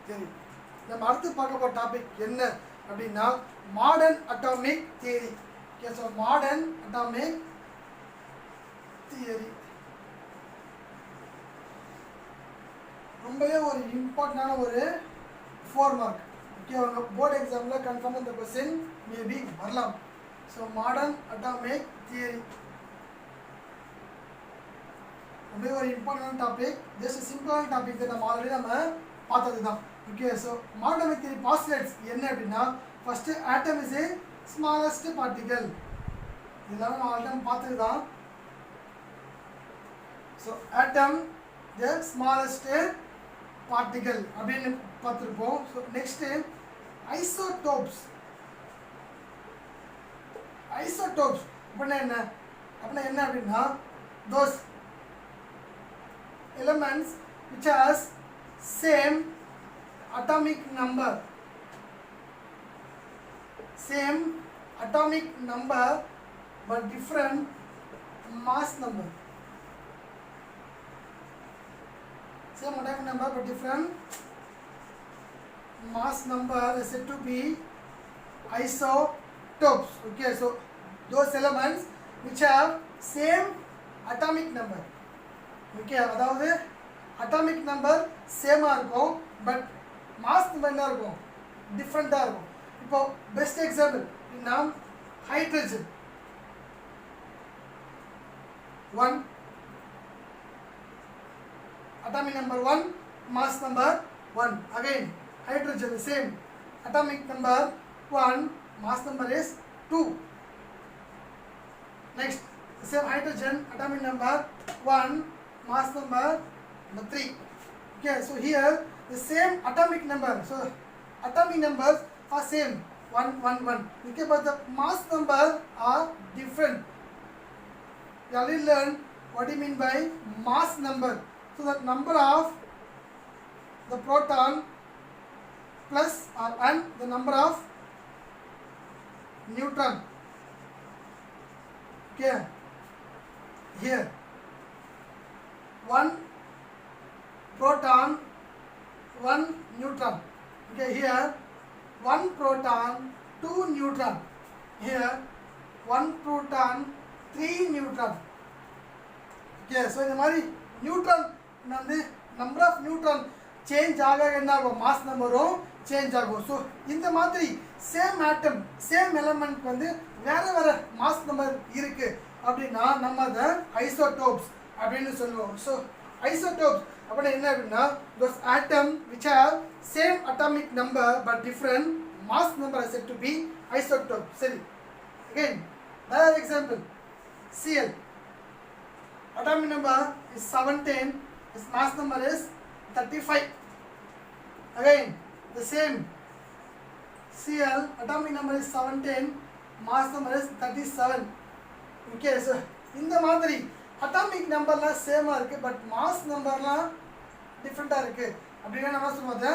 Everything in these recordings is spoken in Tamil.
சரி, நம்ம அடுத்து பார்க்க போகிற டாபிக் என்ன அப்படின்னா modern atomic theory. Okay, so modern atomic theory ரொம்பவே ஒரு இம்பார்ட்டண்டான ஒரு 4 மார்க். ஓகே, அவங்க போர்டு எக்ஸாமில் கன்ஃபார்மாக இந்த கொஸ்டின் மேபி வரலாம். ஸோ மாடர்ன் அட்டாமிக் தியரி ரொம்பவே ஒரு இம்பார்ட்டன்ட் டாபிக். ஜஸ்ட் சிம்பிளான டாபிக் தான், நம்ம ஆல்ரெடி நம்ம பார்த்தது தான். Okay, so modern atomic theory postulates என்ன அப்படின்னா first atom is a smallest particle. இதெல்லாம் நம்ம ஆல்ரெடி பார்த்தது தான். So atom the smallest particle அப்படின்னு பார்த்துருப்போம். So next isotopes. ஐசோடோப்ஸ் அப்படின்னா என்ன அப்படின்னா those elements which has same atomic number but different mass number. Same atomic number but different mass number is said to be isotopes. Okay, so those elements which have same atomic number. Okay, அதாவது அட்டாமிக் நம்பர் சேமாக இருக்கும் பட் மாஸ் நம்பர் என்ன இருக்கும், டிஃப்ரெண்ட்டாக இருக்கும். இப்போ பெஸ்ட் எக்ஸாம்பிள் நாம் hydrogen 1 atomic number 1 mass number 1. Again hydrogen the same atomic number 1 mass number is 2. Next the same hydrogen atomic number 1 mass number 3. Okay, so here the same atomic number, so atomic numbers are same 1 1 1. Okay, but the mass number are different. You already learned what do you mean by mass number. So the number of the proton plus or and the number of neutron. Okay, here 1 proton 1 neutron. Okay, here 1 proton 2 neutron. Here 1 proton 3 neutron. Okay, so இந்த மாதிரி நியூட்ரான் வந்து நம்பர் ஆஃப் நியூட்ரான் சேஞ்ச் ஆக என்ன ஆகும், மாஸ் நம்பரும் சேஞ்ச் ஆகும். ஸோ இந்த மாதிரி சேம் ஆட்டம் சேம் எலமெண்ட் வந்து வேறு வேறு மாஸ் நம்பர் இருக்குது அப்படின்னா நம்ம அதை ஐசோடோப்ஸ் அப்படின்னு சொல்லுவோம். ஸோ ஐசோடோப்ஸ் அப்படின்னா என்ன அப்படின்னா those atom which have same atomic number but different mass number are said to be isotopes. சரி, again another example Cl atomic number is 17, its mass number is 35. Again the same Cl atomic number is 17, mass number is 37. Okay, so இந்த மாதிரி அட்டாமிக் நம்பர்லாம் சேமாக இருக்குது பட் மாஸ் நம்பர்லாம் டிஃப்ரெண்ட்டாக இருக்குது அப்படின்னா நம்ம சொல்லுவாங்க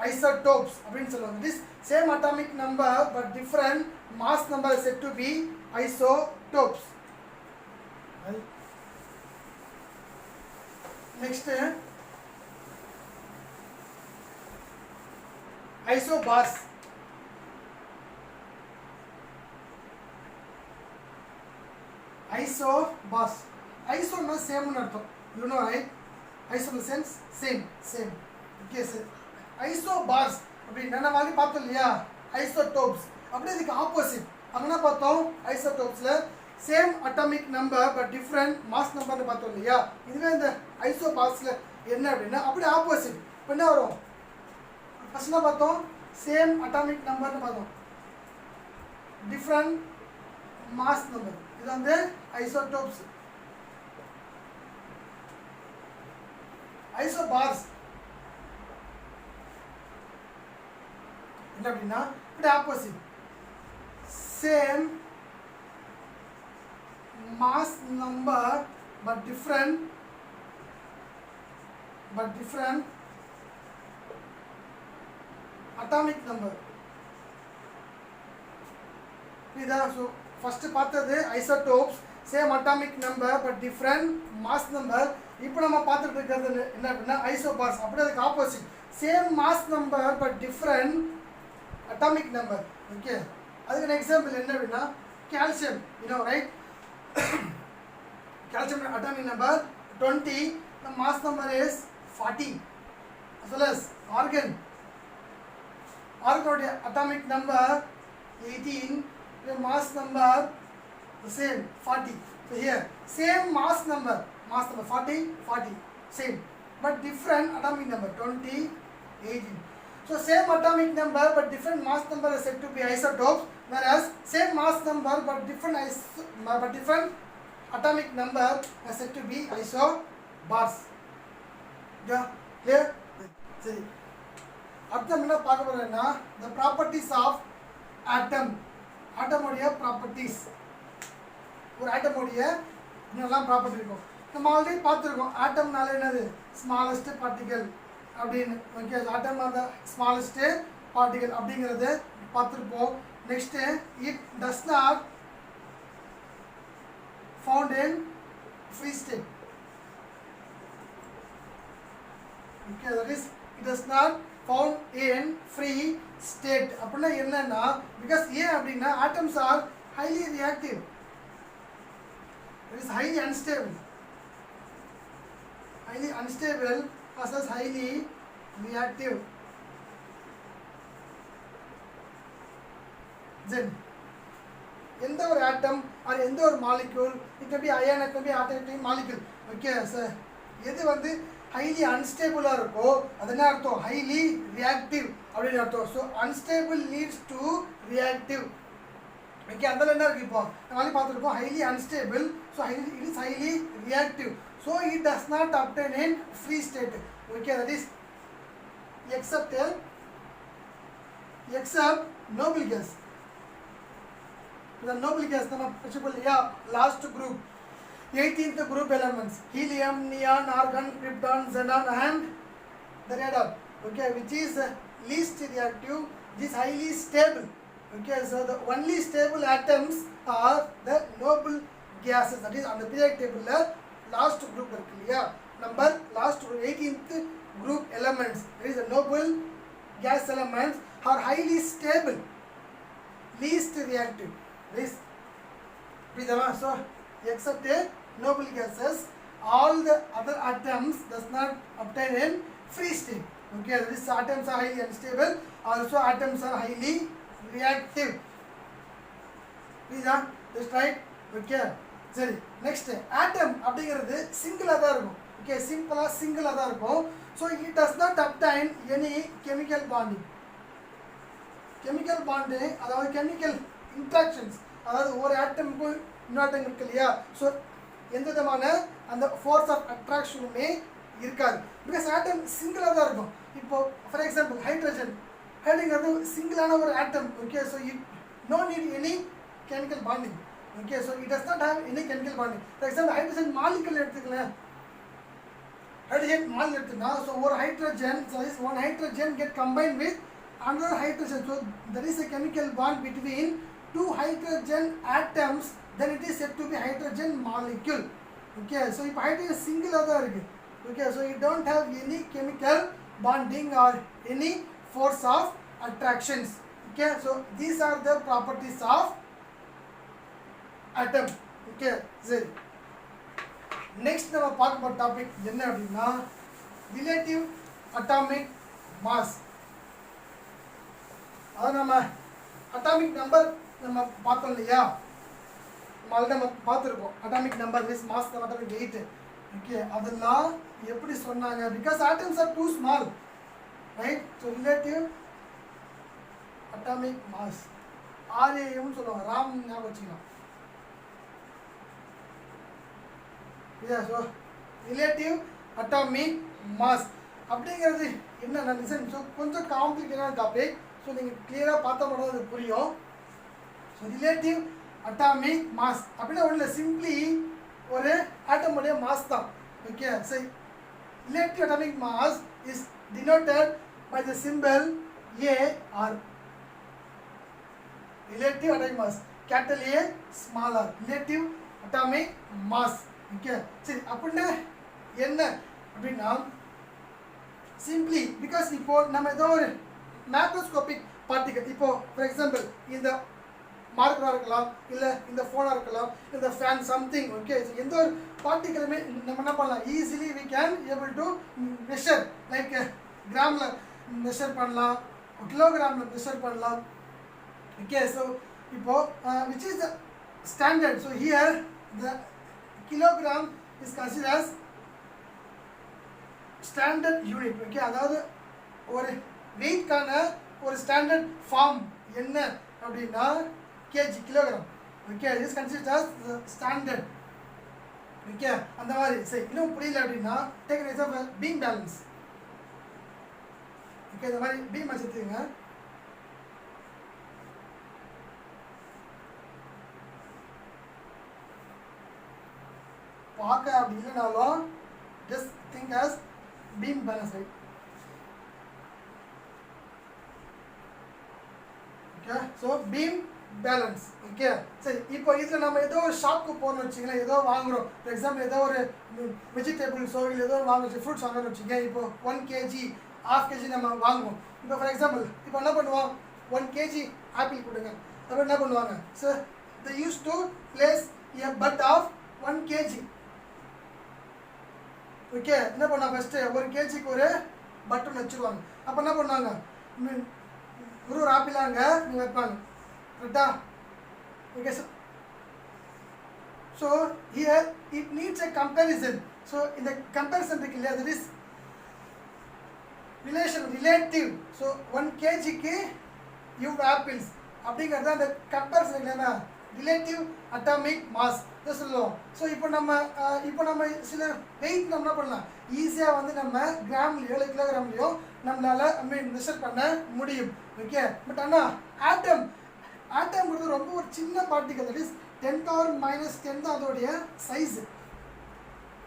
ஐசோடோப்ஸ் அப்படின்னு சொல்லுவாங்க. This same atomic number but different mass number said to be isotopes. Next isobars. Isobars ஐசோன்னா சேம்னு அர்த்தம், you know right. Iso in sense same. Okay sir, isobars அப்படின்னா நம்ம வந்து பார்த்தோம் இல்லையா ஐசோடோப்ஸ், அப்படியே இதுக்கு ஆப்போசிட். அங்கே பார்த்தோம் ஐசோடோப்ஸில் same atomic number but different mass நம்பர்னு பார்த்தோம் இல்லையா. இதுவே இந்த ஐசோபார்ஸில் என்ன அப்படின்னா அப்படியே ஆப்போசிட். இப்போ என்ன வரும், ஃபர்ஸ்ட் என்ன பார்த்தோம், சேம் அட்டாமிக் நம்பர்னு பார்த்தோம், டிஃப்ரெண்ட் மாஸ் நம்பர். இது வந்து ஐசோடோப்ஸ். ஐசோபார்ஸ் என்ன அப்படின்னா இப்படி opposite, same mass number but different atomic number. இதுதான். ஸோ ஃபஸ்ட்டு பார்த்தது isotopes same atomic number but different mass number. இப்போ நம்ம பார்த்துட்டு இருக்கிறது என்ன அப்படின்னா ஐசோபார்ஸ், அப்படியே அதுக்கு opposite same mass number but different atomic number. Okay, அதுக்கு an example என்ன அப்படின்னா calcium, you know, right? Calcium atomic number 20, the mass number is 40. As well as argon atomic number 18, the mass number the same 40. So here same mass number 40 same, but different atomic number 20, 18. So same atomic number but different mass number is said to be isotopes, whereas same mass number but different atomic number is said to be isobars. Yeah, clear? சரி, அடுத்து என்ன பார்க்க போறோம்னா the properties of atom உடைய properties. ஒரு atom உடைய என்னெல்லாம் ப்ராப்பர்ட்டி இருக்கும் நம்ம ஆல்ரெடி பார்த்துருக்கோம். ஆட்டம்னால என்னது ஸ்மாலஸ்ட் பார்ட்டிகல் அப்படின்னு. ஓகே, ஆட்டம் அந்த ஸ்மாலஸ்ட் பார்ட்டிகல் அப்படிங்கிறத பார்த்துருப்போம். Next it does not found in free state. Okay, that is it does not found in free state. அப்படின்னா என்னன்னா பிகாஸ் ஏன் அப்படின்னா atoms R highly reactive. It is highly unstable versus highly reactive. Then எந்த ஒரு ஆட்டம் ஆர் எந்த ஒரு molecule, it can be ion, it can be automatic molecule. Okay sir, எது வந்து ஹைலி அன்ஸ்டேபிளாக இருக்கோ அது என்ன அர்த்தம்? ஹைலி ரியாக்டிவ் அப்படின்னு அர்த்தம். So unstable leads to reactive. Okay, அதில் என்ன இருக்குது இப்போ நம்ம பார்த்துருக்கோம் highly unstable. So it is highly reactive. So it does not obtain in free state. Okay, that is except noble gas. The noble gas நம்ம பிரின்சிபல் இல்லையா, last group 18th group elements helium, neon, argon, krypton, xenon and the radon. Okay, which is least reactive, which is highly stable. Okay, so the only stable atoms are the noble gases. That is on the periodic table last group irukku இல்லையா, number last 18th group elements, that is the noble gas elements are highly stable, least reactive. This so except noble gases, all the other atoms does not obtain in free state. Okay, these atoms are highly unstable, also atoms are highly reactive. Please just right. Okay, சரி, நெக்ஸ்ட் ஆட்டம் அப்படிங்கிறது சிங்கிளாக தான் இருக்கும். ஓகே, சிம்பிளாக சிங்கிளாக தான் இருக்கும். So it does not obtain any chemical bonding. Chemical bond அதாவது கெமிக்கல் இன்ட்ராக்ஷன்ஸ், அதாவது ஒரு ஆட்டமுக்கும் இன்னொரு இருக்கு இல்லையா, ஸோ எந்த விதமான அந்த ஃபோர்ஸ் ஆஃப் அட்ராக்ஷனுமே இருக்காது. பிகாஸ் ஆட்டம் சிங்கிளாக தான் இருக்கும். இப்போது ஃபார் எக்ஸாம்பிள் ஹைட்ரஜன்ங்கிறது சிங்கிளான ஒரு atom. Okay, so it no need any chemical bonding. Okay, so it does not have any chemical bonding. For example, hydrogen molecule எடுத்துக்கலாம். Hydrogen molecule எடுத்துனா, so one hydrogen get combined with another hydrogen. So there is a chemical bond between two hydrogen atoms. Then it is said to be hydrogen molecule. Okay, so if hydrogen single தான் இருக்கு. Okay, so you don't have any chemical bonding or any force of attractions. Okay, so these are the properties of atom. Okay, சரி, நெக்ஸ்ட் நம்ம பார்க்க போகிற டாபிக் என்ன அப்படின்னா ரிலேட்டிவ் அட்டாமிக் மாஸ். அதாவது நம்ம அட்டாமிக் நம்பர் நம்ம பார்த்தோம் இல்லையா, நம்ம பார்த்துருக்கோம். Atomic number is mass atomic weight. Okay, அதெல்லாம் எப்படி சொன்னாங்க? Because atoms are too small, right? So relative atomic mass RAM சொல்லுவாங்க, ராம் ஞாபகம் வச்சுக்கலாம். Yeah, so relative atomic mass அப்படிங்கிறது என்ன லிசன். ஸோ கொஞ்சம் காம்ப்ளிகேட்டான டாபிக். ஸோ நீங்கள் கிளியராக பார்த்தா மட்டும் அது புரியும். ஸோ ரிலேட்டிவ் அட்டாமிக் மாஸ் அப்படின்னா ஒன்றும் இல்லை, சிம்பிளி ஒரு ஆட்டமுடைய மாஸ் தான். ஓகே, சரி, relative atomic mass is denoted by the symbol AR. Relative atomic mass capital A small r, relative atomic mass. Okay, சரி, அப்படின்னா என்ன அப்படின்னா சிம்பிளி பிகாஸ் இப்போ நம்ம ஏதோ ஒரு மேக்ரோஸ்கோபிக் பார்ட்டிகல், இப்போ ஃபார் எக்ஸாம்பிள் இந்த மார்க்கராக இருக்கலாம், இல்லை இந்த ஃபோனாக இருக்கலாம், இந்த ஃபேன் சம்திங். ஓகே, எந்த ஒரு பார்ட்டிகளுமே நம்ம என்ன பண்ணலாம், easily we can able to measure. Like கிராமில் மெஷர் பண்ணலாம், கிலோகிராமில் மெஷர் பண்ணலாம். ஓகே, ஸோ இப்போ which is the standard. So here the kilogram is considered as standard unit. Okay, அதாவது ஒரு வெயிட்கான ஒரு ஸ்டாண்டர்ட் ஃபார்ம் என்ன அப்படின்னா KG, kilogram. Okay, is considered as standard. Okay, அந்த மாதிரி. சரி, இன்னும் புரியல அப்படின்னா take an example, beam balance. Okay, இந்த மாதிரி பீம் வச்சுருங்க. பார்க்க அப்படி இல்லைனாலும் just think as beam balance, right? Okay, so beam balance. Okay, சரி, இப்போ இதில் நம்ம ஏதோ ஒரு ஷாப்புக்கு போகணும்னு வச்சுக்கலாம், ஏதோ வாங்குகிறோம். ஃபார் எக்ஸாம்பிள் ஏதோ ஒரு வெஜிடபிள்ஸோ இல்லை ஏதோ வாங்க ஃப்ரூட்ஸ் வாங்கணும்னு வச்சுக்கோங்க. இப்போ 1 kg 1/2 kg நம்ம வாங்குவோம். இப்போ ஃபார் எக்ஸாம்பிள் இப்போ என்ன பண்ணுவோம், 1 kg ஆப்பிள் கொடுங்க. அப்புறம் என்ன பண்ணுவாங்க, so they used to place a bud of 1 kg. Okay, என்ன பண்ணுவாங்க, ஃபஸ்ட்டு 1 kgக்கு ஒரு பட்டன் வச்சுருவாங்க. அப்போ என்ன பண்ணுவாங்க, ஒரு ஆப்பிளாங்க நீங்கள் வைப்பாங்க, கரெக்டா? Okay, so here it needs a comparison. So இந்த கம்பேரிசன் இருக்கு இல்லையா, தட் இஸ் ரிலேட்டிவ். ஸோ 1 kgக்கு இவ்வளோ ஆப்பிள்ஸ் அப்படிங்கிறது அந்த கம்பேரிசன் இல்லைன்னா ரிலேட்டிவ் அட்டாமிக் மாஸ் சொல்லுவோம். ஸோ இப்போ நம்ம சில வெயிட் நம்ம என்ன பண்ணலாம், ஈஸியாக வந்து நம்ம கிராம்லேயோ இல்லை கிலோகிராம்லேயோ நம்மளால் மெஷர் பண்ண முடியும். ஓகே, பட் ஆனால் ஆட்டம்ங்கிறது ரொம்ப ஒரு சின்ன பார்ட்டிகல். தட் இஸ் 10⁻⁻10 தான் அதோடைய சைஸு.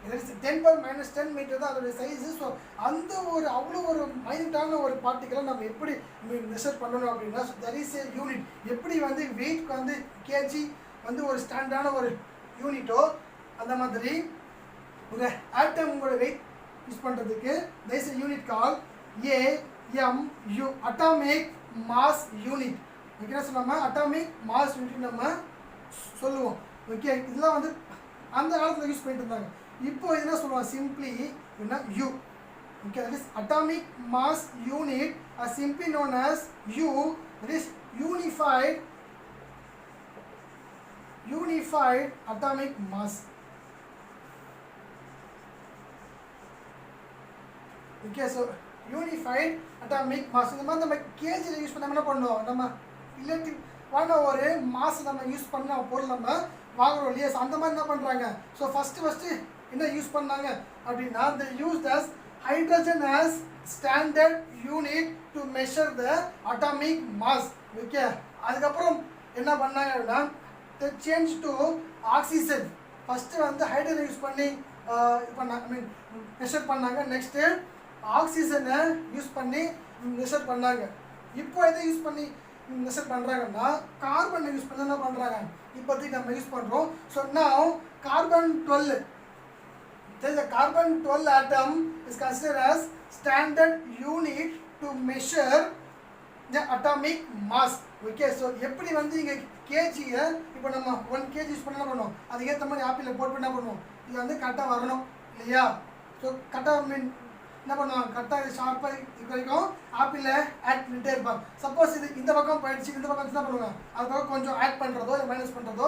10⁻⁻10 மீட்டர் தான் அதோடைய சைஸு. ஸோ அந்த ஒரு அவ்வளோ ஒரு மைனூட்டான ஒரு பார்ட்டிகளை நம்ம எப்படி மெஷர் பண்ணணும் அப்படின்னா, so that is a unit. எப்படி வந்து வெயிட்க்கு வந்து கேஜி வந்து ஒரு ஸ்டாண்டர்டான ஒரு யூனிட்டோ, அந்த மாதிரி ஒரு ஆட்டமோட வெயிட் யூஸ் பண்ணுறதுக்கு there is a unit called AMU, atomic mass unit. Okay, சொல்லாம அட்டாமிக் மாஸ் யூனிட் நம்ம சொல்லுவோம். ஓகே, இதெல்லாம் வந்து அந்த காலத்தில் யூஸ் பண்ணிட்டு இருந்தாங்க. இப்போ இதெல்லாம் சொல்லுவாங்க சிம்பிளி என்ன U. Okay, that is atomic mass unit are simply known as U. That is unified atomic mass. Okay, so unified atomic mass. இந்த மாதிரி நம்ம கேஜியில் யூஸ் பண்ணாமல் என்ன பண்ணுவோம், நம்ம ரிலேட்டிவான ஒரு மாஸ் நம்ம யூஸ் பண்ண பொருள் நம்ம வாங்குறோம் இல்லையா. அந்த மாதிரி என்ன பண்ணுறாங்க, ஸோ ஃபஸ்ட்டு என்ன யூஸ் பண்ணாங்க அப்படின்னா, they used as hydrogen as standard unit to measure the atomic mass. Okay, அதுக்கப்புறம் என்ன பண்ணாங்க அப்படின்னா they changed to oxygen. First வந்து ஹைட்ரஜன் யூஸ் பண்ணி மெஷர் பண்ணாங்க. நெக்ஸ்ட்டு ஆக்சிஜனை யூஸ் பண்ணி மெஷர் பண்ணாங்க. இப்போ எதை யூஸ் பண்ணி மெஷர் பண்ணுறாங்கன்னா, கார்பனை யூஸ் பண்ணி என்ன பண்ணுறாங்க, இப்போதைக்கு நம்ம யூஸ் பண்ணுறோம். So now carbon 12, the carbon 12 atom is considered as standard unit to measure the atomic mass. Okay, so எப்படி வந்து இங்கே கேஜியை இப்போ நம்ம 1 kg யூஸ் பண்ண பண்ணுவோம், அதுக்கேற்ற மாதிரி ஆப்பிளில் போட்டு என்ன பண்ணுவோம், இது வந்து கரெக்டாக வரணும் இல்லையா. ஸோ கரெக்டாக என்ன பண்ணுவாங்க, கரெக்டாக இது ஷார்ப்பாக இது வரைக்கும் ஆப்பிளில் ஆட் பண்ணிட்டே இருப்பாங்க. சப்போஸ் இது இந்த பக்கம் போயிடுச்சு, இந்த பக்கம் என்ன பண்ணுவாங்க, அது பக்கம் கொஞ்சம் ஆட் பண்ணுறதோ இல்லை மைனஸ் பண்ணுறதோ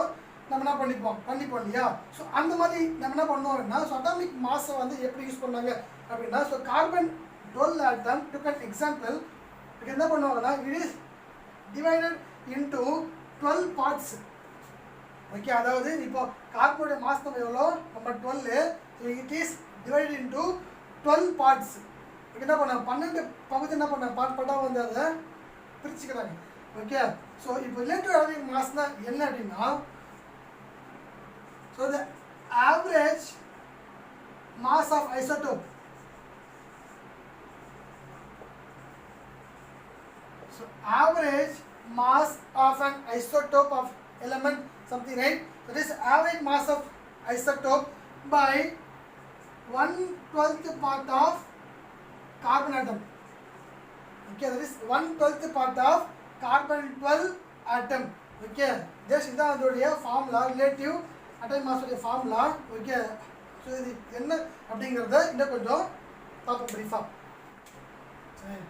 நம்ம என்ன பண்ணிப்போம் இல்லையா. ஸோ அந்த மாதிரி நம்ம என்ன பண்ணுவோம்னா, ஸோ அட்டாமிக் மாஸை வந்து எப்படி யூஸ் பண்ணாங்க அப்படின்னா, so carbon 12 atom took an example. என்ன பண்ணுவாங்கன்னா, it is divided into 12 parts. Okay, அதாவது இப்போ கார்பனுடைய மாஸ் நம்ம எவ்வளோ, நம்ம 12. So it is divided into 12 parts. என்ன பண்ண 12 பகுதி என்ன பண்ண பார்ட்டாக வந்து அதை பிரிச்சுக்கிறாங்க. ஓகே, ஸோ இப்போ ரிலேட்டிவ் அட்டாமிக் மாஸ்னா என்ன அப்படின்னா, so the average mass of isotope, so average mass of an isotope of element something, right? That is average mass of isotope by 1/12 part of carbon atom. Okay, that is 1/12 part of carbon 12 atom. Okay, just இதான் அதோடைய ஃபார்முலா, ரிலேட்டிவ் அட்டாமிக் மாஸோடைய ஃபார்முலா. ஓகே, ஸோ இது என்ன அப்படிங்கிறத இன்னும் கொஞ்சம் பார்ப்போம் ப்ரீஃபாக. சரி,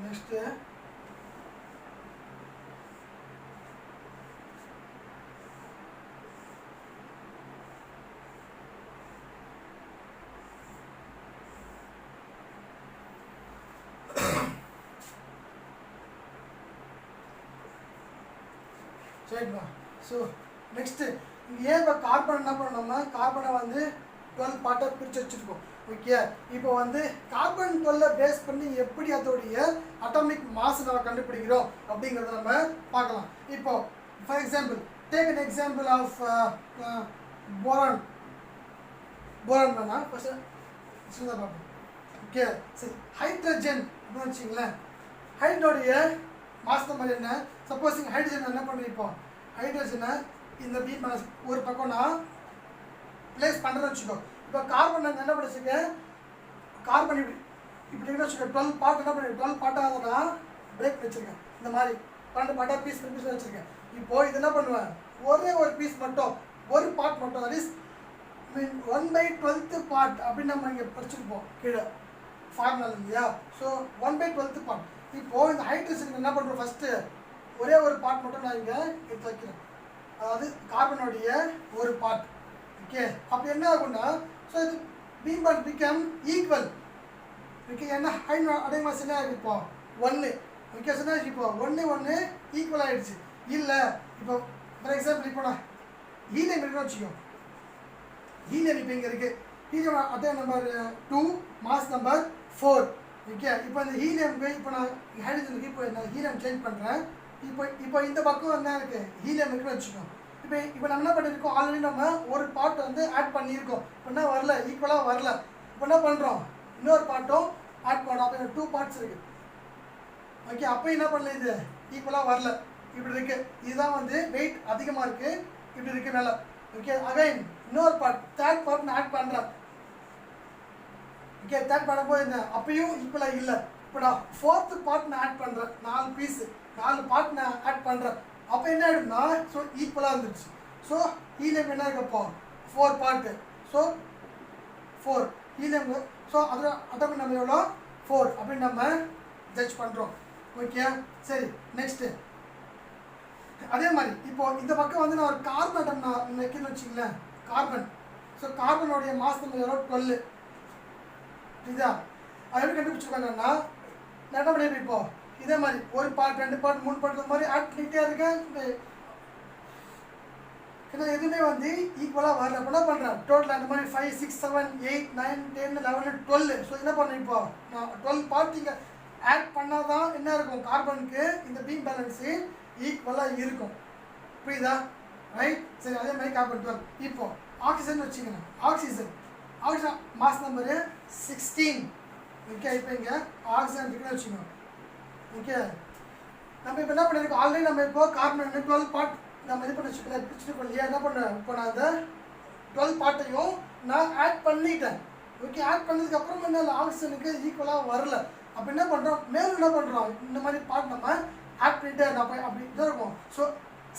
நெக்ஸ்ட்டு சரிங்களா. ஸோ நெக்ஸ்ட்டு இங்கே ஏன் இப்போ கார்பன் என்ன பண்ணோம்னா கார்பனை வந்து 12 பார்ட்டாக பிரித்து வச்சுருக்கோம். ஓகே, இப்போ வந்து கார்பன் 12 பேஸ் பண்ணி எப்படி அதோடைய அட்டாமிக் மாஸ் நம்ம கண்டுபிடிக்கிறோம் அப்படிங்கிறத நம்ம பார்க்கலாம். இப்போ for example take an example of boron. Boron வேணா ஃபஸ்ட்டு பார்ப்போம். ஓகே, சரி, ஹைட்ரஜன் அப்படின்னு வச்சிங்களேன். ஹைட்ரோடைய மாஸ் நம்பர் என்ன? சப்போஸ் இங்கே ஹைட்ரஜன் என்ன பண்ணிருப்போம், ஹைட்ரஜனை இந்த பி மைனஸ் ஒரு பக்கம் நான் பிளேஸ் பண்ணுறேன்னு வச்சுக்கோ. இப்போ கார்பன் நான் என்ன படிச்சிருக்கேன், கார்பன் இப்படி வச்சுக்கோ 12 பார்ட் என்ன பண்ணி 12 பார்ட்டாக நான் பிரேக் வச்சுருக்கேன். இந்த மாதிரி 12 பார்ட்டாக பீஸ் வச்சுருக்கேன். இப்போது இது என்ன பண்ணுவேன், ஒரே ஒரு பீஸ் மட்டும், ஒரு பார்ட் மட்டும், தட் இஸ் மீன் 1/12 பார்ட் அப்படின்னு நம்ம இங்கே படிச்சிருப்போம் கீழே ஃபார்முலா இல்லையா. So 1/12 part. இப்போது இந்த ஹைட்ரஜனுக்கு என்ன பண்ணுறோம், ஃபஸ்ட்டு ஒரே ஒரு பார்ட் மட்டும் நான் இங்கே எடுத்து வைக்கிறேன், அதாவது கார்பனுடைய ஒரு பார்ட். ஓகே, அப்போ என்ன ஆகும்னா, ஸோ இது beam part become equal. Okay, என்ன ஹைட் அடை மாஸ் என்ன ஆகிருக்கு இப்போ 1. ஓகே, சொன்னா இப்போ 1 ஈக்குவல் ஆகிடுச்சு. இல்லை இப்போ ஃபார் எக்ஸாம்பிள் இப்போ நான் ஹீலியம் இருக்குன்னு வச்சுக்கோ. ஹீலியம் இப்போ இங்கே இருக்குது. ஹீலியம் அட்டை நம்பர் 2, மாஸ் நம்பர் 4. ஓகே, இப்போ இந்த ஹீலியமுக்கு இப்போ நான் ஹைட்ரஜனுக்கு இப்போ நான் ஹீலியம் சேஞ்ச் பண்ணுறேன். இப்போ இந்த பக்கம் என்ன இருக்குது, ஹீலியம் இருக்குன்னு வச்சுக்கோம். இப்போ நம்ம என்ன பண்ணியிருக்கோம், ஆல்ரெடி நம்ம ஒரு பார்ட் வந்து ஆட் பண்ணியிருக்கோம். இப்போ என்ன வரல, ஈக்குவலாக வரல. இப்போ என்ன பண்ணுறோம், இன்னொரு பார்ட்டும் ஆட் பண்ணோம். அப்போ 2 பார்ட்ஸ் இருக்குது. ஓகே, அப்போ என்ன பண்ணல, இது ஈக்குவலாக வரல, இப்படி இருக்குது. இதுதான் வந்து வெயிட் அதிகமாக இருக்குது, இப்படி இருக்குது மேலே. ஓகே, அகைன் இன்னொரு பார்ட், தேர்ட் பார்ட் நான் ஆட் பண்ணுறேன். ஓகே, தேர்ட் பண்ணும்போது என்ன, அப்பயும் ஈக்குவலாக இல்லை. இப்போ நான் 4th பார்ட் நான் ஆட் பண்ணுறேன், 4 பீஸு 4 பார்ட் நான் ஆட் பண்ணுறேன். அப்போ என்ன ஆகிடும்னா, ஸோ ஈக்குவலாக இருந்துச்சு. ஸோ ஹீலியம் என்ன இருக்கப்போ 4 பார்ட்டு. So 4 helium. ஸோ அதில் அட்டாமிக் நம்பர் எவ்வளோ 4 அப்படின்னு நம்ம ஜட்ஜ் பண்ணுறோம். ஓகே, சரி, நெக்ஸ்ட்டு அதே மாதிரி இப்போது இந்த பக்கம் வந்து நான் ஒரு கார்பன் அட்டம் நான் வைக்கணும்னு வச்சிங்களேன், கார்பன். ஸோ கார்பனுடைய மாஸ் நம்பர் எவ்வளோ 12. இதுதான் அது எப்படி கண்டுபிடிச்சிருக்காங்கன்னா, நான் என்ன பண்ணியிருப்பேன், இப்போது இதே மாதிரி ஒரு பார்ட் 2 பார்ட் 3 பார்ட் இந்த மாதிரி ஆட் பண்ணிகிட்டே இருக்கேன். ஏன்னா எதுவுமே வந்து ஈக்குவலாக வரல. இப்போ என்ன பண்ணுறேன், டோட்டல் அந்த மாதிரி 5, 6, 7, 8, 9, 10, 11, 12. ஸோ என்ன பண்ணேன், இப்போ நான் 12 பார்ட் இங்கே ஆட் பண்ணால் தான் என்ன இருக்கும், கார்பனுக்கு இந்த பீம் பேலன்ஸு ஈக்குவலாக இருக்கும். புரியுதா, ரைட்? சரி, அதே மாதிரி கார்பன் 12. இப்போது ஆக்சிஜன் வச்சுக்கணும். Oxygen mass number 16. ஓகே, இப்போ இங்கே ஆக்சிஜன் இருக்குன்னு வச்சுக்கணும். ஓகே, நம்ம இப்போ என்ன பண்ணியிருக்கோம், ஆல்ரெடி நம்ம இப்போ கார்பன் 12 பார்ட் நம்ம இது பண்ணி வச்சுருக்கோம் இல்லையா. என்ன பண்ணுறேன், இப்போ நான் அந்த 12 பார்ட்டையும் நான் ஆட் பண்ணிட்டேன். ஓகே, ஆட் பண்ணதுக்கப்புறம் என்ன ஆக்சிஜனுக்கு ஈக்குவலாக வரல. அப்போ என்ன பண்ணுறோம், மேலும் என்ன பண்ணுறோம், இந்த மாதிரி பார்ட் நம்ம ஆட் பண்ணிட்டே இருக்கோம். அப்படி தான் இருக்கும். ஸோ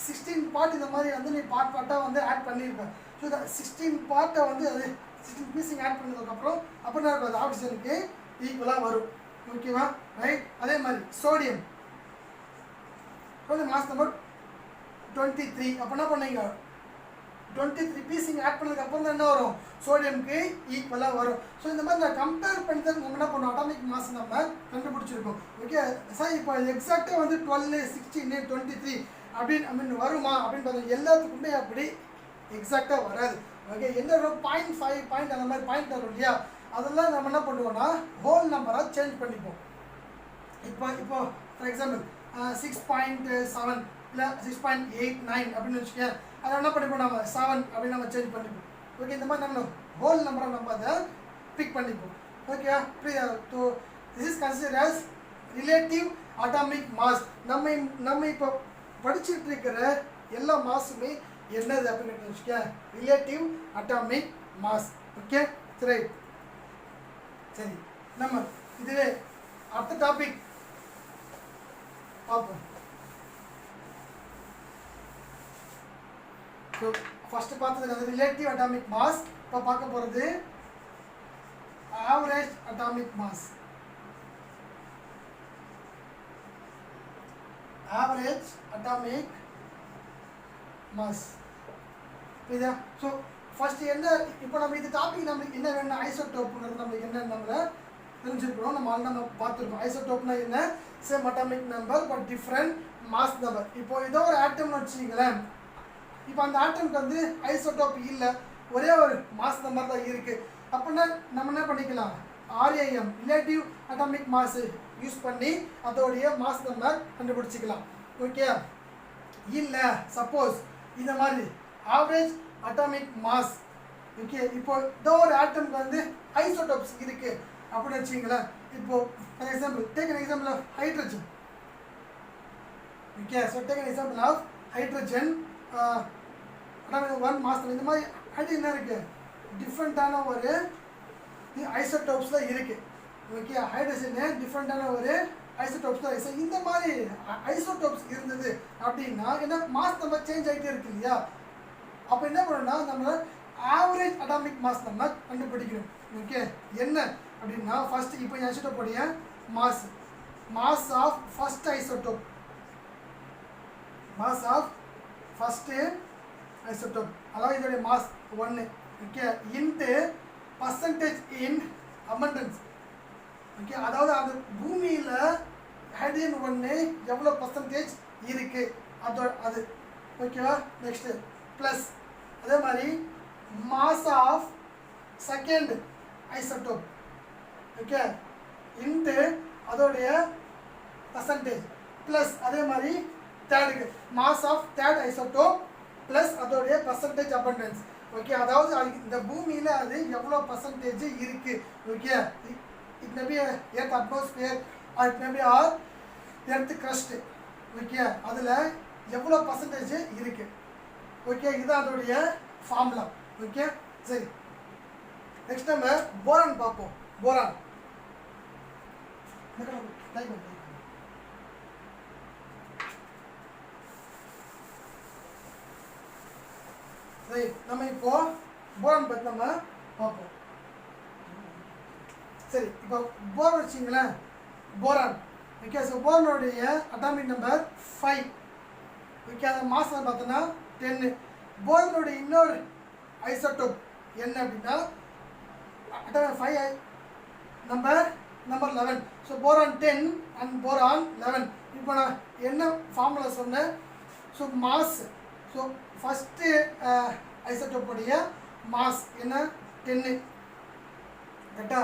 16 பார்ட் இந்த மாதிரி வந்து நீ பார்ட்டாக வந்து ஆட் பண்ணியிருப்பேன். ஸோ இந்த 16 பார்ட்டை வந்து அது 16 பீஸிங் ஆட் பண்ணதுக்கப்புறம் அப்புறம் என்ன இருக்கும், அது ஆக்சிஜனுக்கு ஈக்குவலாக வரும். ஓகேவா, ரைட்? அதே மாதிரி சோடியம் மாஸ் நம்பர் 23. அப்போ என்ன பண்ணீங்க, 23 பீஸிங் ஆட் பண்ணதுக்கப்புறம் தான் என்ன வரும், சோடியமுக்கு ஈக்குவலாக வரும். ஸோ இந்த மாதிரி நான் கம்பேர் பண்ணி தான் நம்ம என்ன பண்ணோம், அட்டாமிக் மாஸ் நம்ம கண்டுபிடிச்சிருக்கோம். ஓகே சார், இப்போ எக்ஸாக்டாக வந்து 12, 16, 23 அப்படின்னு வருமா அப்படின்னு பார்த்தோம். எல்லாத்துக்குமே அப்படி எக்ஸாக்டாக வராது. ஓகே, என்ன 0.5 பாயிண்ட் அந்த மாதிரி பாயிண்ட் வரும் இல்லையா, அதெல்லாம் நம்ம என்ன பண்ணுவோம்னா ஹோல் நம்பராக சேஞ்ச் பண்ணிப்போம். இப்போ ஃபார் எக்ஸாம்பிள் 6.7 இல்லை 6.89 அப்படின்னு வச்சுக்கேன். அதை என்ன பண்ணிப்போம், நம்ம 7 அப்படின்னு நம்ம சேஞ்ச் பண்ணிப்போம். ஓகே, இந்த மாதிரி நம்ம ஹோல் நம்பரை நம்ம அதை பிக் பண்ணிப்போம். Okay, so this is consider as relative atomic mass. நம்ம இப்போ படிச்சுட்டு இருக்கிற எல்லா மாஸுமே என்னது அப்படின்னு வச்சுக்கேன், ரிலேட்டிவ் அட்டாமிக் மாஸ். ஓகே, சரி, நம்ம இதுவே அடுத்த டாபிக் பார்ப்போம். ஸோ ஃபஸ்ட்டு பார்த்தது ரிலேட்டிவ் அட்டாமிக் மாஸ். இப்போ பார்க்க போகிறது average atomic mass. Average atomic mass இதா. ஸோ ஃபஸ்ட்டு என்ன இப்போ நம்ம இது டாபிக் நம்மளுக்கு என்ன வேணும், ஐசோடோப்புங்கிறது நம்மளுக்கு என்ன நம்மளை தெரிஞ்சுருக்கணும். நம்ம பார்த்துருக்கோம். ஐசோடோப்னா என்ன, same atomic number but different mass number. இப்போ ஏதோ ஒரு ஆட்டம்னு வச்சுங்களேன், இப்போ அந்த ஆட்டம்க்கு வந்து ஐசோடோப் இல்லை, ஒரே ஒரு மாஸ் நம்பர் தான் இருக்குது. அப்படின்னா நம்ம என்ன பண்ணிக்கலாம், RAM relative atomic mass use பண்ணி அதோடைய மாஸ் நம்பர் கண்டுபிடிச்சிக்கலாம். ஓகே, இல்லை சப்போஸ் இந்த மாதிரி ஆவரேஜ் அட்டாமிக் மாஸ். ஓகே, இப்போ ஏதோ ஒரு ஆட்டம்க்கு வந்து ஐசோடோப்ஸ் இருக்குது அப்படின்னு வச்சுங்களேன். இப்போ for example take an example of hydrogen. Okay, so take an example of hydrogen. One mass இந்த மாதிரி ஹைட்ரஜன் என்ன இருக்குது, டிஃப்ரெண்ட்டான ஒரு ஐசோடோப்ஸ் தான் இருக்குது. ஓகே, ஹைட்ரஜனு டிஃப்ரெண்ட்டான ஒரு ஐசோடோப்ஸ் தான் இருக்குது. இந்த மாதிரி ஐசோடோப்ஸ் இருந்தது அப்படின்னா என்ன, மாஸ் நம்பர் சேஞ்ச் ஆகிட்டே இருக்கு இல்லையா. அப்போ என்ன பண்ணணும்னா நம்ம ஆவரேஜ் அட்டாமிக் மாஸ் நம்ம கண்டுபிடிக்கணும். ஓகே, என்ன அப்படின்னா ஃபஸ்ட்டு இப்போ ஐசோடோப்புடைய mass, mass of first isotope, mass of first isotope, அதாவது இதோடைய mass 1. Okay, into percentage in abundance. Okay, அதாவது அந்த பூமியில் ஹைட்ரஜன் 1 எவ்வளோ பர்சன்டேஜ் இருக்குது அது. ஓகேவா, நெக்ஸ்ட்டு ப்ளஸ் அதே மாதிரி mass of second isotope. Okay, into அதோடைய பர்சன்டேஜ் ப்ளஸ் அதே மாதிரி தேர்டுக்கு mass of third isotope plus அதோடைய பர்சன்டேஜ் அபண்டன்ஸ். ஓகே, அதாவது இந்த பூமியில் அது எவ்வளோ பர்சன்டேஜ் இருக்குது. Okay, it may be earth atmosphere or it may be our earth crust. Okay, அதில் எவ்வளோ பர்சன்டேஜ் இருக்குது. ஓகே, இதுதான் அதோடைய ஃபார்முலா. ஓகே, சரி, நெக்ஸ்ட் நம்ம போரான் பார்ப்போம். போரான் சரி, நம்ம இப்போ போரான் பற்றி நம்ம பார்ப்போம். சரி, இப்போ போரான் வச்சிங்களேன், போரான். ஓகே, ஸோ போரானுடைய அட்டாமிக் நம்பர் 5. ஓகே, அதை மாஸ் பார்த்தோன்னா 10. போரானுடைய இன்னொரு ஐசோடோப் என்ன அப்படின்னா atomic 5 number 11. So boron 10 and boron 11. இப்போ நான் என்ன ஃபார்முலா சொன்னேன், ஸோ மாஸ், ஸோ ஃபஸ்ட்டு ஐசோடோப்புடைய மாஸ் என்ன 10 கரெக்டா.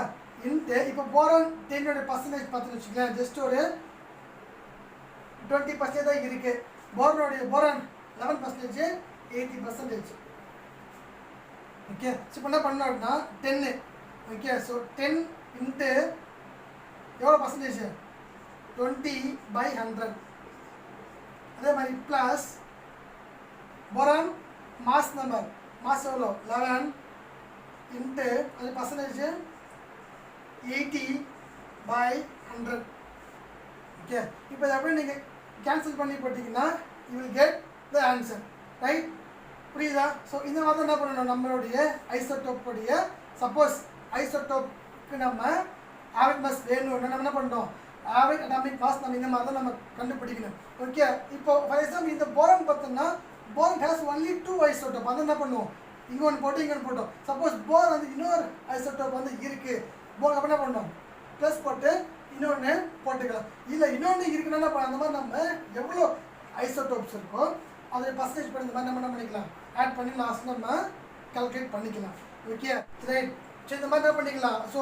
இன்ட்டு இப்போ போரான் 10 பர்சன்டேஜ் பார்த்துன்னு வச்சுக்கலாம், ஜஸ்ட் ஒரு 20% தான் இருக்குது. போரான் 11% 80%. ஓகே, ஸோ இப்போ என்ன பண்ணோம் அப்படின்னா 10. ஓகே, ஸோ 10 இன்ட்டு எவ்வளோ பர்சன்டேஜ், 20/100. அதே மாதிரி plus boron mass number, mass எவ்வளோ 11 இன்ட்டு அது பர்சன்டேஜ் 80/100. ஓகே, இப்போ இதை அப்படியே நீங்கள் கேன்சல் பண்ணி போட்டிங்கன்னா you will get the answer. Right, புரியுதா. ஸோ இந்த மாதிரி என்ன பண்ணணும், நம்மளுடைய ஐசோடோப்புடைய சப்போஸ் ஐசோடோப்புக்கு நம்ம ஆவரேஜ் மாஸ் வேணும்னா நம்ம என்ன பண்ணுறோம், ஆவரேஜ் அட்டாமிக் மாஸ் நம்ம இந்த மாதிரி தான் நம்ம கண்டுபிடிக்கணும். ஓகே, இப்போ ஃபார் எக்ஸாம்பிள் இந்த போரான் பார்த்தோம்னா போரான் ஹேஸ் ஒன்லி 2 ஐசோடோப். அதை என்ன பண்ணுவோம், இங்கே ஒன்று போட்டு இங்கே ஒன்று போட்டோம். சப்போஸ் போரான் வந்து இன்னொரு ஐசோடோப் வந்து இருக்குது, போரான் அப்போ என்ன பண்ணோம், ப்ளஸ் போட்டு இன்னொன்று போட்டுக்கலாம். இல்லை இன்னொன்று இருக்குன்னா அந்த மாதிரி நம்ம எவ்வளோ ஐசோடோப்ஸ் இருக்கோ அதை பர்சன்டேஜ் பண்ணி இந்த மாதிரி நம்ம என்ன பண்ணிக்கலாம், ஆட் பண்ணி லாஸ்ட் நம்ம கால்குலேட் பண்ணிக்கலாம். Okay, right. ஸோ இந்த மாதிரி என்ன பண்ணிக்கலாம், ஸோ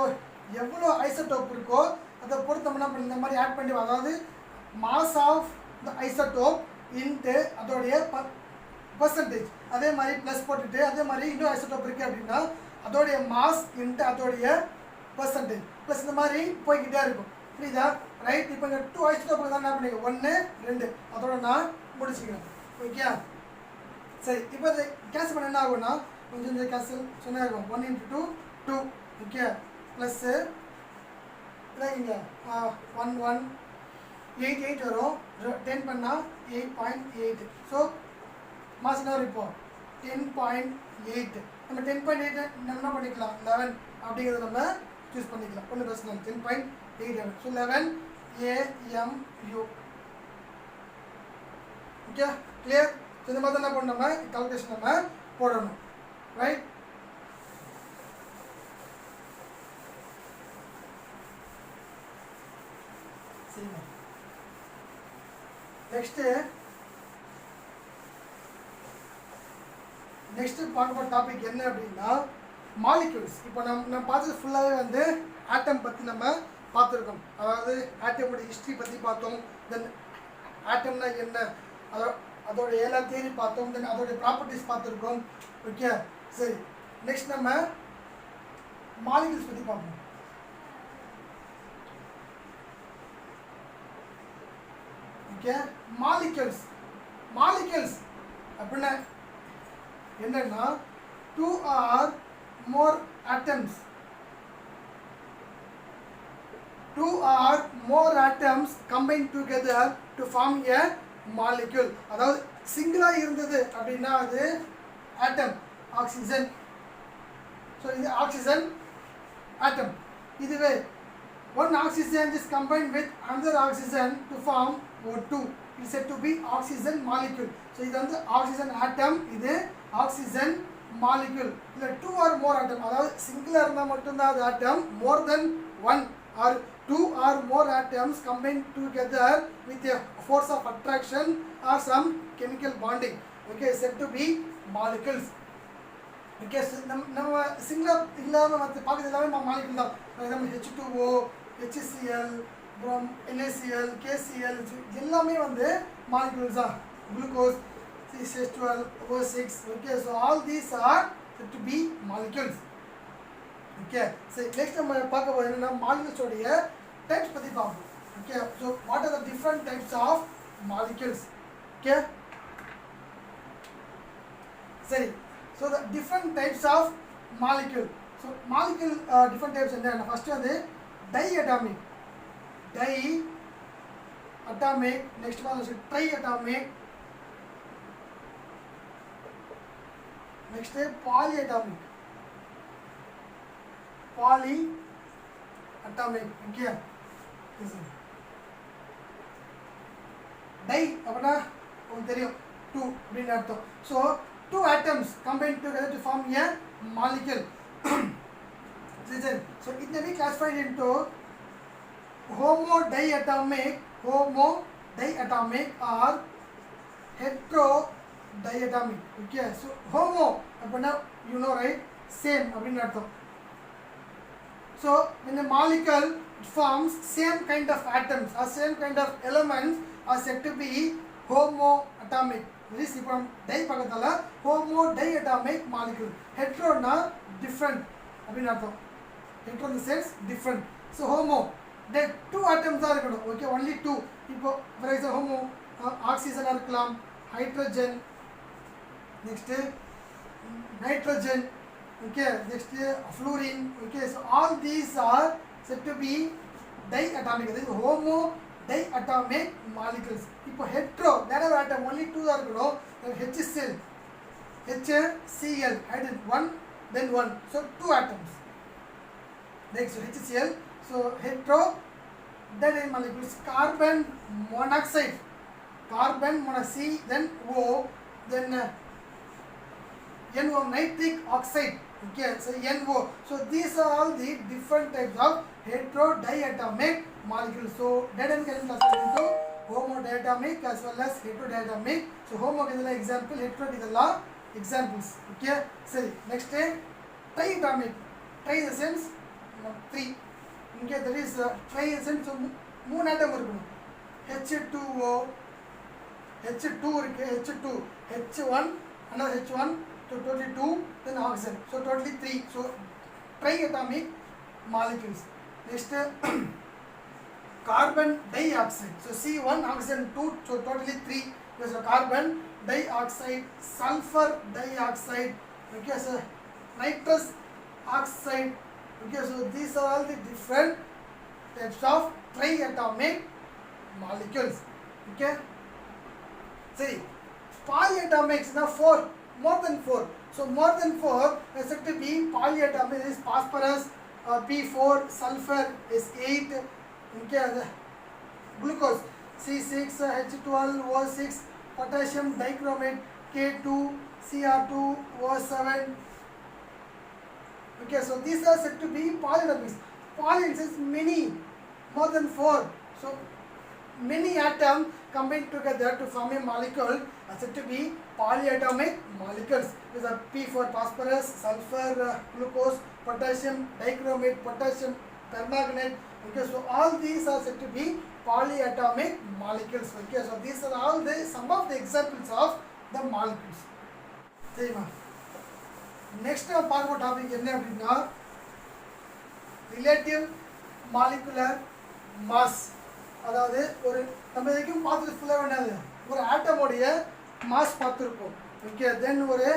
எவ்வளோ ஐசோடோப் இருக்கோ அதை பொறுத்து நம்ம என்ன பண்ணி இந்த மாதிரி ஆட் பண்ணி, அதாவது mass of the isotope into அதோடைய பர்சன்டேஜ் அதே மாதிரி ப்ளஸ் போட்டுட்டு, அதே மாதிரி இன்னொரு ஐசோடோப் இருக்குது அப்படின்னா அதோடைய மாஸ் இன்ட்டு அதோடைய பர்சன்டேஜ் ப்ளஸ் இந்த மாதிரி போய்கிட்டே இருக்கும். புரியுதா, ரைட். இப்போ இங்கே 2 ஐசோடோப்புக்கு தான் என்ன பண்ணிக்க, 1 2 அதோட நான் முடிச்சுக்கிறேன். ஓகே, சரி. இப்போ இதை கேன்சல் பண்ண என்ன ஆகும்னா கொஞ்சம் கேன்சல் சொன்ன ஆகும், 1 × 2 2. ஓகே, ப்ளஸ்ஸு இதான் இங்கே 1 1 8 8 வரும் 10 பண்ணால் 8.8 ஸோ மாஸ் என்ன வரும் இப்போ 10.8 நம்ம 10.8 நம்ம என்ன பண்ணிக்கலாம் 11 அப்படிங்கிறத நம்ம சூஸ் பண்ணிக்கலாம் ஒன்றும் பிரச்சனை இல்லை 10.8 so 11 AMU okay clear so இந்த மாதிரி என்ன பண்ணணும் நம்ம கால்குலேஷன் நம்ம போடணும் ரைட் சரிங்க நெக்ஸ்ட் பார்க்க போகிற டாபிக் என்ன அப்படின்னா மாலிக்யூல்ஸ் இப்போ நம்ம பார்த்தது ஃபுல்லாகவே வந்து ஆட்டம் பற்றி நம்ம பார்த்துருக்கோம் அதாவது ஆட்டமோட ஹிஸ்ட்ரி பற்றி பார்த்தோம் தென் ஆட்டம்னா என்ன அதோட ஏழாம் தியரி பார்த்தோம் தென் அதோட ப்ராப்பர்ட்டிஸ் பார்த்துருக்கோம் ஓகே சரி நெக்ஸ்ட் நம்ம மாலிக்யூல்ஸ் பற்றி பார்ப்போம் ஓகே மாலிக்யூல்ஸ் அப்படின்னா என்னன்னா 2 or more atoms 2 or more atoms combine together to form a molecule அதாவது சிங்கிளா இருந்தது அப்படின்னா அது ஆட்டம் ஆக்சிஜன் ஸோ இது ஆக்சிஜன் ஆட்டம் இதுவே one oxygen is combined with another oxygen to form O2 it is said to be oxygen molecule so இது வந்து oxygen atom இது oxygen molecule இல்ல 2 or more atom அதாவது சிங்கிளா இருந்தா மட்டும் தான் அது atom more than one or 2 or more atoms combined together with a force of attraction or some chemical bonding okay said to be molecules okay நம்ம சிங்கிளா இல்லாம வந்து பாக்குறது எல்லாமே மாலிக்யூல் தான் நம்ம H2O HCl from NaCl KCl எல்லாமே வந்து molecules தான் glucose CH12 O6 okay so all these are said to be molecules okay so next நம்ம பார்க்க போறது என்னன்னா molecules உடைய types பத்தி பார்ப்போம் okay so what are the different types of molecules okay சரி so the different types of molecule so molecule different types என்ன first வந்து diatomic next one is triatomic next polyatomic okay di அப்படின்னா உங்களுக்கு தெரியும் 2 அப்படின்னு அர்த்தம் so 2 atoms combined together to form a molecule so it may be classified into homodiatomic or heterodiatomic okay so homo அப்படின்னா you know right same அப்படின்னு அர்த்தம் so when a molecule forms same kind of atoms or same kind of elements are said to be homoatomic this is from di பக்கத்துல homodiatomic molecule hetero na different அப்படினு அர்த்தம் hetero in the sense different so homo that two atoms are இருக்கணும் okay only two இப்போ for example homo oxygen இருக்கலாம் hydrogen next nitrogen okay next fluorine okay so all these are said to be diatomic this is homo diatomic molecules இப்போ hetero there are atom only two are இருக்கணும் HCl hydrogen one then one so two atoms next HCl so hetero diatomic molecules carbon monoxide C then O then NO nitric oxide okay so NO so these are all the different types of heterodiatomic molecules so diatomic can be classified into homodiatomic as well as heterodiatomic so homo is example hetero is examples okay so next triatomic tri in the sense 3 okay there is tri in the sense so மூணு atom இருக்கும் H2O H2 இருக்கு H2 H1 another H1 so totally 2 then oxygen so totally 3 so triatomic molecules next carbon dioxide so C1 oxygen 2 so totally 3 so carbon dioxide sulfur dioxide okay so nitrous oxide okay so these are all the different types of triatomic molecules. Okay. See, polyatomics now 4, more than 4. So more than 4 is said to be polyatomic. Is phosphorus P4, sulfur is 8. Okay, glucose C6, H12, O6, potassium dichromate K2, Cr2, O7. Okay, so these are said to be polyatomics. Polyenes is many, more than 4. So many atoms combined together to form a molecule are said to be polyatomic molecules. These are P4 phosphorus, sulfur, glucose, potassium dichromate, potassium permanganate. Okay, so all these are said to be polyatomic molecules. Okay, so these are all the some of the examples of the molecules. சரிமா, நெக்ஸ்ட் நம்ம பார்க்க போகிற டாபிக் என்ன அப்படின்னா ரிலேட்டிவ் மாலிகுலர் மாஸ். அதாவது ஒரு நம்ம இதுக்கும் பார்த்துட்டு ஃபுல்லாக வேண்டாது, ஒரு ஆட்டமோடைய மாஸ் பார்த்துருப்போம். ஓகே, தென் ஒரு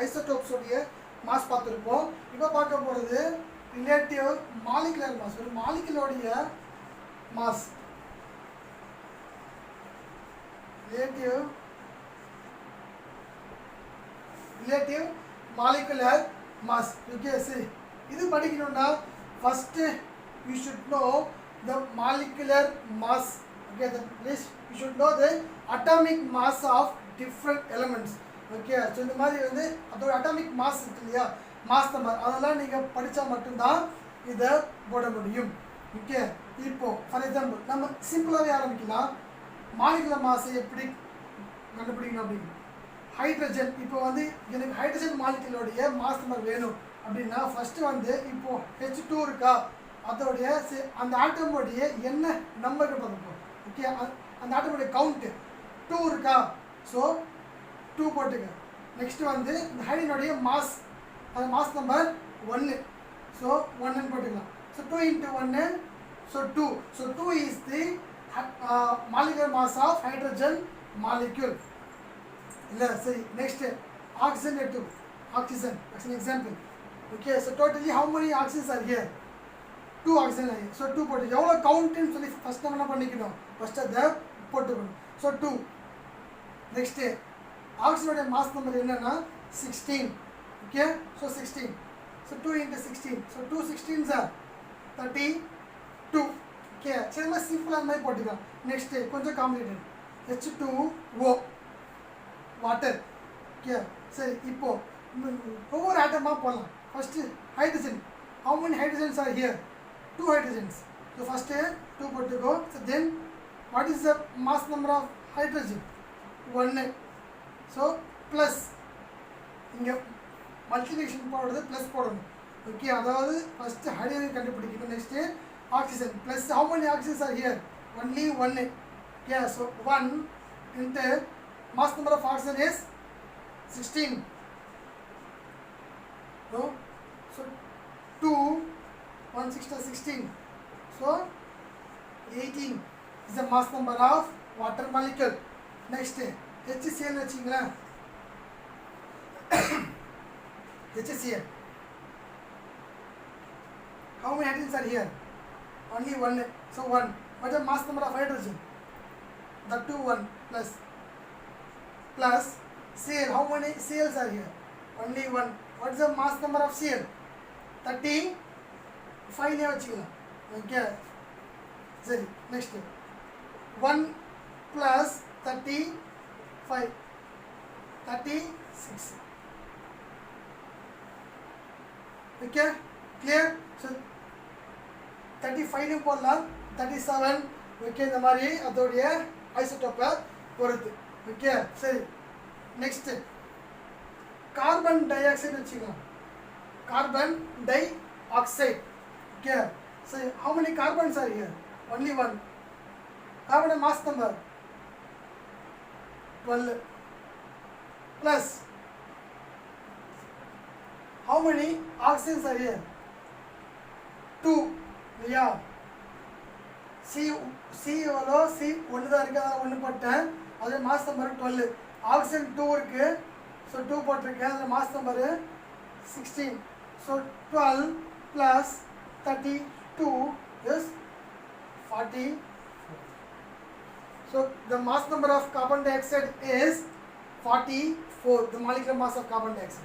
ஐசோடோப்ஸோடைய மாஸ் பார்த்துருப்போம். இப்போ பார்க்க போகிறது ரிலேட்டிவ் மாலிகுலர் மாஸ். ஒரு மாலிகுலோடைய mass, relative molecular mass. Okay, சரி, இது படிக்கணும்னா first you should know the molecular mass. Okay, the list you should know the atomic mass of different elements. Okay, so இந்த மாதிரி வந்து அதோட அட்டாமிக் மாஸ் இருக்கு இல்லையா, மாஸ் நம்பர், அதெல்லாம் நீங்கள் படித்தா மட்டும்தான் இதை போட முடியும். ஓகே, இப்போ ஃபார் எக்ஸாம்பிள் நம்ம சிம்பிளாகவே ஆரம்பிக்கலாம். மாலிகுலர் மாஸை எப்படி கண்டுபிடிக்கணும் அப்படின்னு, ஹைட்ரஜன், இப்போ வந்து எனக்கு ஹைட்ரஜன் மாலிகுலோடைய மாஸ் நம்பர் வேணும் அப்படின்னா ஃபஸ்ட்டு வந்து இப்போது H2 இருக்கா, அதோடைய அந்த ஆட்டமோடைய என்ன நம்பர் பார்ப்போம். ஓகே, அந்த ஆட்டமோடைய கவுண்ட்டு 2 இருக்கா, ஸோ 2 போட்டுக்க. நெக்ஸ்ட் வந்து இந்த ஹைட்ரஜனுடைய மாஸ், அந்த மாஸ் நம்பர் 1, ஸோ 1 போட்டுக்கலாம். So 2 into 1, so 2. So 2 is the molecular mass of hydrogen molecule. இல்லை, சரி, நெக்ஸ்ட் ஆக்சிஜன் எடுத்து, oxygen as an example. Okay, so totally how many oxygens are here? 2 oxygen ஆகி, ஸோ 2 போட்டு எவ்வளோ கவுண்ட்டுன்னு சொல்லி ஃபஸ்ட் நம்ம என்ன பண்ணிக்கணும், ஃபஸ்ட்டு அதை போட்டுக்கணும். ஸோ 2. நெக்ஸ்ட்டு ஆக்சிஜனுடைய மாஸ் நம்பர் என்னன்னா 16. Okay, so 16. So 2 into 16, so 2 16s are 32. Okay, சரி, மாதிரி சிம்பிளாக மாதிரி போட்டுக்கலாம். நெக்ஸ்ட்டு கொஞ்சம் காம்ப்ளிகேட்டட், H2O வாட்டர். ஓகே, சரி, இப்போது ஒவ்வொரு ஆட்டமாக போடலாம். First hydrogen, how many hydrogens are here? 2 hydrogens. So first 2 put to go. So then what is the mass number of hydrogen? 1. So plus இங்கே மல்டிப்ளிகேஷன் போடுறது ப்ளஸ் போடணும். ஓகே, அதாவது ஃபஸ்ட்டு ஹைட்ரஜன் கண்டுபிடிக்கணும். Next oxygen plus how many oxygens are here? Only 1. Yeah, so 1 into mass number of oxygen is 16. No? So 2, 1 6 16, so 18 is the mass number of water molecule. Next HCl வச்சிங்களா, HCl, how many hydrogens are here? Only 1, so 1. What is the mass number of hydrogen? The 2 1 plus Cl, how many Cls are here? Only 1. What is the mass number of Cl? 35 வச்சுக்கலாம். ஓகே, சரி, next 1 plus 35, 36. Okay, clear. So 35 போடலாம், 37. ஓகே, இந்த மாதிரி அதோடைய ஐசோடோப்பை பொறுத்து. ஓகே, சரி, நெக்ஸ்ட்டு கார்பன் டை ஆக்சைடு வச்சுக்கலாம். Carbon di oxide. Okay, so how many carbons are here? Only 1. Carbon mass number 12 plus how many oxygens are here? 2. Yeah, C எவ்வளோ, C 1 தான் இருக்குது, அதில் 1 போட்டேன். அதில் மாஸ் நம்பர் 12. ஆக்சிஜன் 2 இருக்குது, ஸோ 2 போட்டிருக்கேன். அதில் mass number 16. So 12 plus 32 is 44. So the mass number of carbon dioxide is 44, the molecular mass of carbon dioxide.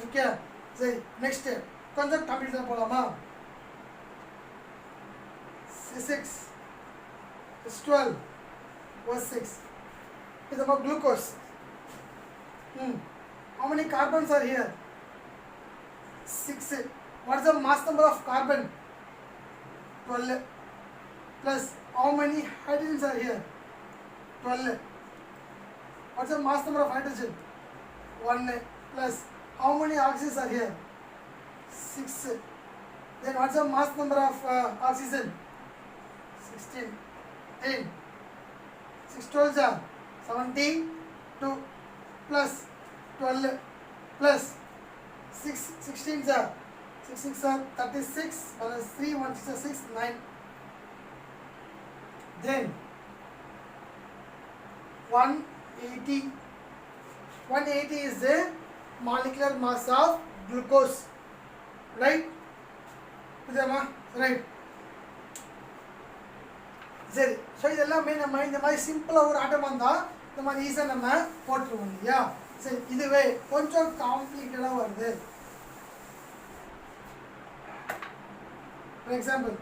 Okay, so next step. Concept complete polama. 6 is 12 was 6. It's about glucose. How many carbons are here? 6. What is the mass number of carbon? 12. Plus how many hydrogens are here? 12. What's the mass number of hydrogen? 1. Plus how many oxygens are here? 6. Then what's the mass number of oxygen? 16. 10. 6 12s are 72 plus 12 plus 6 16s are 6 6 are 36 plus 3 1 6 are 6 9. Then 180. 180 is the molecular mass of glucose, right? Right. சரி, ஸோ இதெல்லாமே நம்ம இந்த மாதிரி சிம்பிளாக ஒரு ஆட்டம் வந்தால் இந்த மாதிரி ஈஸியாக நம்ம போட்டுருவோம் இல்லையா? சரி, இதுவே கொஞ்சம் காம்ப்ளிகேட்டடாக வருது. For example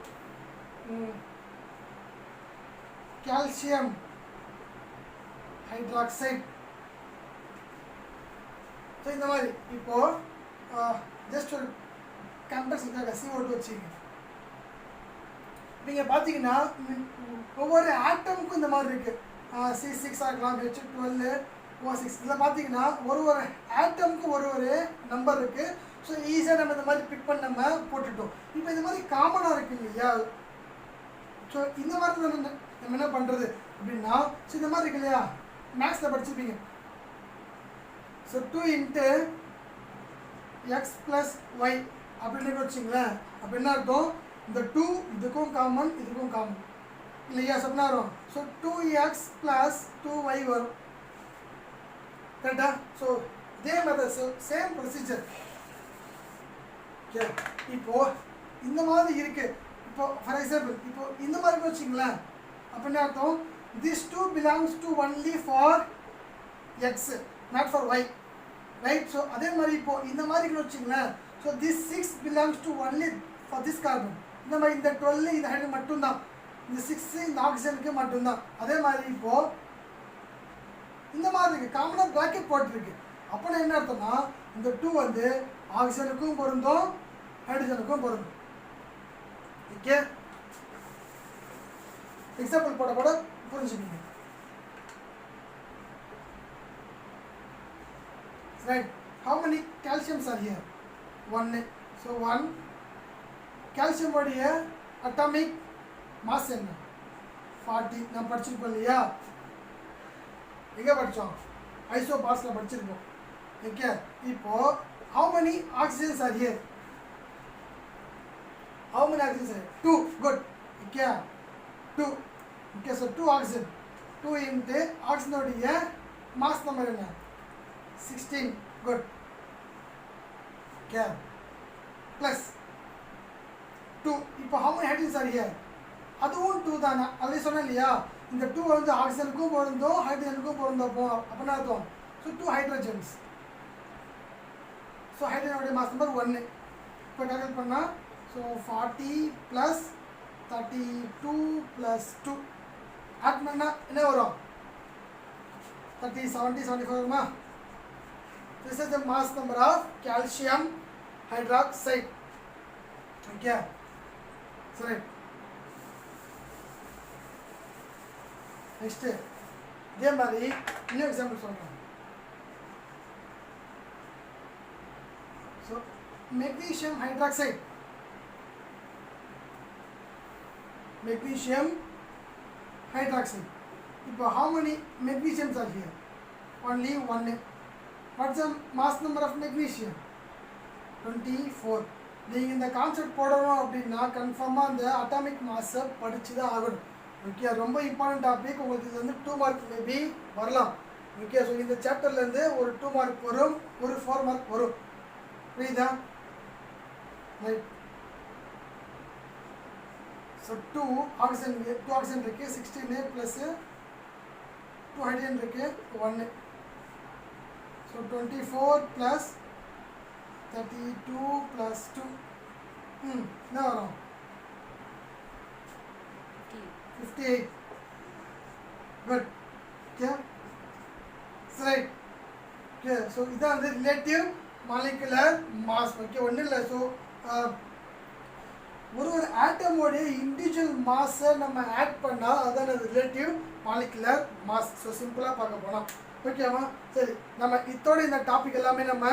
calcium hydroxide. So இந்த மாதிரி இப்போது ஜஸ்ட் ஒரு கம்பேரிசனுக்காக CO2 வச்சுக்கோங்க. நீங்கள் பார்த்தீங்கன்னா ஒவ்வொரு ஆட்டமுக்கும் இந்த மாதிரி இருக்குது. C6 ஆகலாம், H12, O6. இதில் பார்த்தீங்கன்னா ஒரு ஆட்டமுக்கும் ஒரு நம்பர் இருக்குது. ஸோ ஈஸியாக நம்ம இந்த மாதிரி பிக் பண்ணி நம்ம போட்டுட்டோம். இப்போ இந்த மாதிரி காமனாக இருக்குது இல்லையா? ஸோ இந்த மாதிரி நம்ம என்ன பண்ணுறது அப்படின்னா, ஸோ இந்த மாதிரி இருக்கு இல்லையா, மேக்ஸில் படிச்சிருப்பீங்க. ஸோ 2 × x + y அப்படின்னு வச்சுங்களேன். அப்போ என்ன அர்த்தம்? இந்த 2 இதுக்கும் காமன், இதுக்கும் காமன் இல்லையா? சொன்னா வரும். ஸோ 2x + 2y வரும், கரெக்டா? ஸோ இதே மெத்தட், சேம் ப்ரொசீஜர். ஓகே, இப்போது இந்த மாதிரி இருக்குது. இப்போ ஃபார் எக்ஸாம்பிள் இப்போ இந்த மாதிரி வச்சுங்களேன். அப்போ என்ன அர்த்தம்? this 2 belongs to only for x, not for y, right? So அதே மாதிரி இப்போது இந்த மாதிரி வச்சுங்களேன். So this 6 belongs to only for this carbon. இந்த மாதிரி இந்த 12 இந்த ஹைட்ரஜன் மட்டும்தான், இந்த 6 இந்த ஆக்சிஜனுக்கு மட்டும்தான். அதே மாதிரி இப்போது இந்த மாதிரி இருக்குது, காமனாக ப்ராக்கெட் போட்டிருக்கு. அப்போனா என்ன அர்த்தம்னா, இந்த 2 வந்து ஆக்சிஜனுக்கும் பொருந்தும், ஹைட்ரஜனுக்கும் பொருந்தும். ஓகே, எக்ஸாம்பிள் போட போட புரிஞ்சுக்கீங்க. Right, how many calciums are here? 1. So 1. Calcium உடைய அட்டாமிக் மாஸ் என்ன? 40. நம்ம படிச்சிருக்கோம் இல்லையா? எங்கே படித்தோம்? ஐசோபார்ஸில் படிச்சிருக்கோம். ஓகே, இப்போது how many oxygens are here? How many oxygens are here? 2. Good. Okay. 2. Okay. So 2 oxygen. 2 into oxygen odia mass number enna? 16. Good. Okay. Plus 2. இப்போ how many hydrogens are here? அதுவும் 2 தானா? already சொன்னேன் இல்லையா? இந்த 2 வந்து ஆக்சிஜனுக்கும் பொருந்தும், ஹைட்ரஜனுக்கும் பொருந்தும். அப்போ அர்த்தம், ஸோ 2 hydrogens. ஸோ ஹைட்ரஜனுடைய மாஸ் நம்பர் 1. இப்போ கால்குலேட் பண்ணால் ஸோ 40 + 32 + 2 ஆட் பண்ணால் என்ன வரும்? 30 70 74 வருமா? This is the mass number of calcium hydroxide. Okay, சரி. நெக்ஸ்ட்டு இதே மாதிரி இன்னும் எக்ஸாம்பிள் சொல்கிறேன். So magnesium hydroxide. Magnesium hydroxide. இப்போ how many magnesiums are here? Only 1. What's the mass number of magnesium? 24. நீங்கள் இந்த கான்செப்ட் போடணும் அப்படின்னா கன்ஃபார்மாக அந்த அட்டாமிக் மாஸை படித்து தான் ஆகணும். ஓகே, ரொம்ப இம்பார்ட்டன்ட் டாபிக். உங்களுக்கு இது வந்து 2 மார்க் மேபி வரலாம். ஓகே, ஸோ இந்த சாப்டர்லேருந்து ஒரு 2 மார்க் வரும், ஒரு 4 மார்க் வரும். புரியுதா? ரைட். ஸோ 2 ஆக்சிஜன் இருக்குது 16 ப்ளஸ் 2 ஹைட்ரஜன் இருக்குது 1 ஸோ 24 ப்ளஸ் 32 ப்ளஸ் 2 என்ன வரும் 58 good okay right okay so இதான் வந்து ரிலேட்டிவ் மாலிகுலர் மாஸ் ஓகே ஒன்றும் இல்லை ஸோ ஒரு ஆட்டமோடைய இண்டிவிஜுவல் மாஸை நம்ம ஆட் பண்ணால் அதான் ரிலேட்டிவ் மாலிகுலர் மாஸ் ஸோ சிம்பிளாக பார்க்க போனால் ஓகேவா சரி நம்ம இதோட இந்த டாபிக் எல்லாமே நம்ம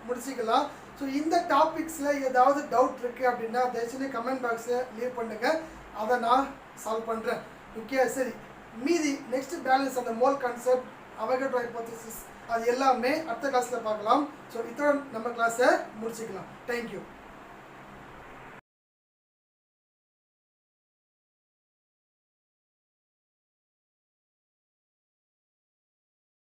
முடிச்சிக்கலாம் ஸோ இந்த டாபிக்ஸில் ஏதாவது டவுட் இருக்குது அப்படின்னா தயவுசெய்து கமெண்ட் பாக்ஸை லீவ் பண்ணுங்கள் அதை நான் சால்வ் பண்ணுறேன் ஓகே சரி மீதி நெக்ஸ்ட் பேலன்ஸ் அந்த மோல் கான்செப்ட் அவகேட்ரோ ஹைபோதீசிஸ் அது எல்லாமே அடுத்த கிளாஸில் பார்க்கலாம் ஸோ இதோட நம்ம கிளாஸை முடிச்சிக்கலாம் தேங்க்யூ